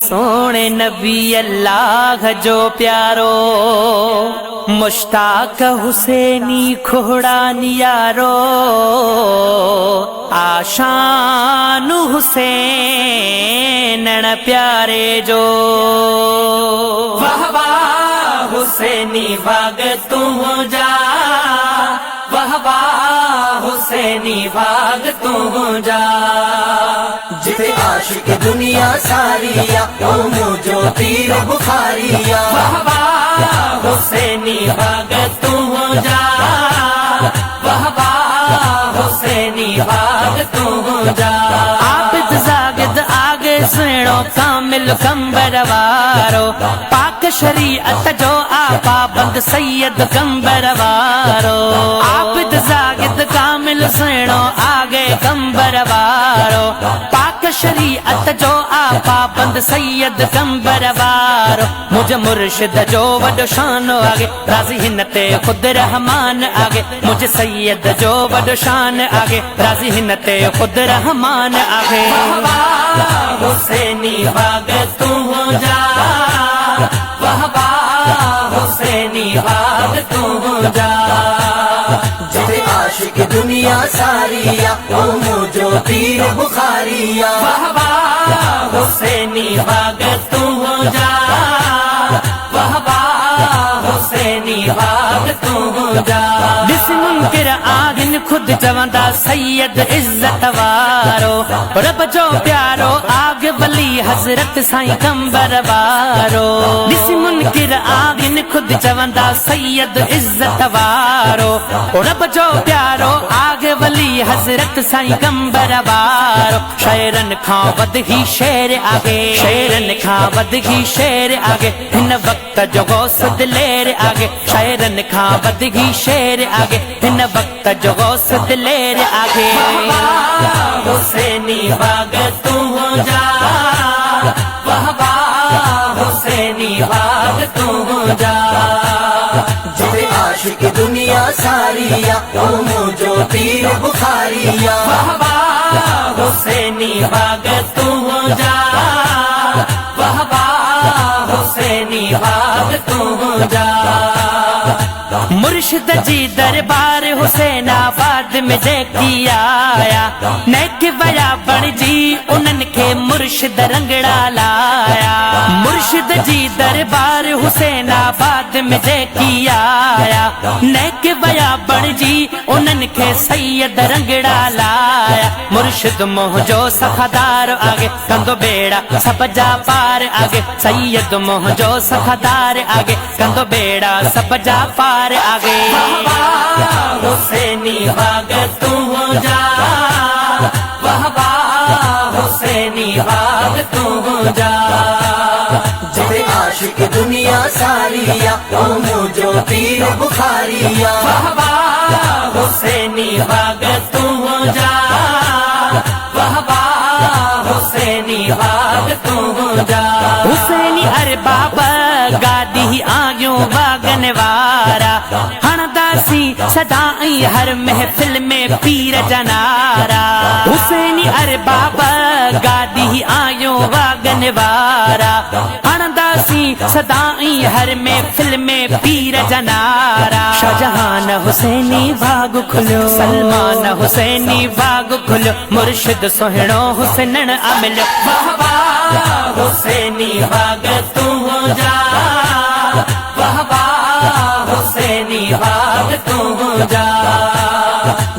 सोने नबी अल्लाह जो प्यारो, मुश्ताक हुसैनी खुहड़ानी यारो। आशान हुसैन प्यारे जो, वाह वाह हुसैनी भाग तू जा, वाह वाह हुसैनी भाग तू जा। जिते आशिक दुनिया सारिया, ओ मुझो पीर बुखारिया। वाह वाह हुसैनी भाग तू जा, वाह वाह हुसैनी भाग तू जा। आबिद जागिद आगे सुनो कामिल कंबर वारो, पाक शरीअत जो आपा बंद सैयद कंबर वारो। आबिद जागिद कामिल सुनो आगे कंबर वारो, पाक शरीअत जो आपा बंद सैयद कंबर वारो। मुझ मुर्शिद जो वॾो शान आगे, राज़ी हिन ते खुद रहमान आगे। मुझ सैयद जो वॾो शान आगे, राज़ी हिन ते खुद रहमान आगे। हुसैनी भाग तू जा, वाह वाह हुसैनी भाग तू जा। जिते आशिक दुनिया सारिया, ओ मुझो पीर बुखारिया। वाह वाह हुसैनी भाग तू जा, वाह वाह हुसैनी भाग तू जा। ॾिस मुनकिर आहिनि खुद चवंदा सैयद इज़्ज़त वारो, रब जो प्यारो आग वली हज़रत साईं कंबर वारो। ॾिस मुनकिर आहिनि खुद चवंदा सैयद इज़्ज़त वारो, रब जो प्यारो आग वली हज़रत साईं कंबर वारो। शेरन खां वध ही शेर आगे, शेरन खां वध ही शेर आगे। हिन वक्त जो गौस दिलेर आगे, शेरन खां वध ही शेर आगे। हिन वक्त जो गौस दिलेर आगे। हुसैनी भाग तू जा, वाह वाह हुसैनी भाग तू जा। जिते आशिक दुनिया सारिया, ओ मुझो पीर बुखारिया। वाह वाह हुसैनी भाग तू जा, वाह वाह हुसैनी भाग तू जा। मुर्शिद जी दरबार हुसैनाबाद में जेकी आया, नेक वया बण जी उन्हनि खे मुर्शिद रंगड़ा लाया। मुर्शिद जी दरबार हुसैनाबाद में जेकी आया, नेक वया बण जी उन्हनि खे सैयद रंगड़ा लाया। मुर्शिद मोह जो सखादार आगे, कंदो बेड़ा सब जा पार आगे। सैयद मोह जो सखादार आगे, कंदो बेड़ा सब जा पार आगे। हुसैनी भाग तू जा, वाह वाह हुसैनी भाग तू जा। जिते आशिक दुनिया सारिया, ओ मुझो पीर बुखारिया। वाह वाह हुसैनी भाग तू जा, वाह वाह हुसैनी भाग तू जा। हुसैनी अरे बाबा गादी आयो वागन वारा, हणदासी सदाई हर महफिल में पीर जनारा। हुसैनी अरे बाबा गादी आयो वागन वारा, हणदासी सदाई हर महफिल में पीर जनारा। शाहजहान हुसैनी भाग खुलो, सलमान हुसैनी भाग खुलो। मुर्शिद सोहणो हुसैनन अमिलो, वाह वाह हुसैनी भाग तू जा, वाह वाह हुसैनी भाग तू जा।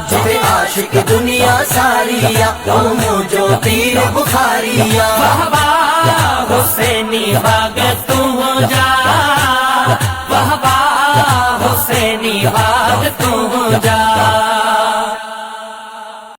जिते आशिक दुनिया सारिया, ओ मुझो पीर बुखारिया। वाह वाह हुसैनी भाग तू जा, वाह वाह हुसैनी भाग तू जा।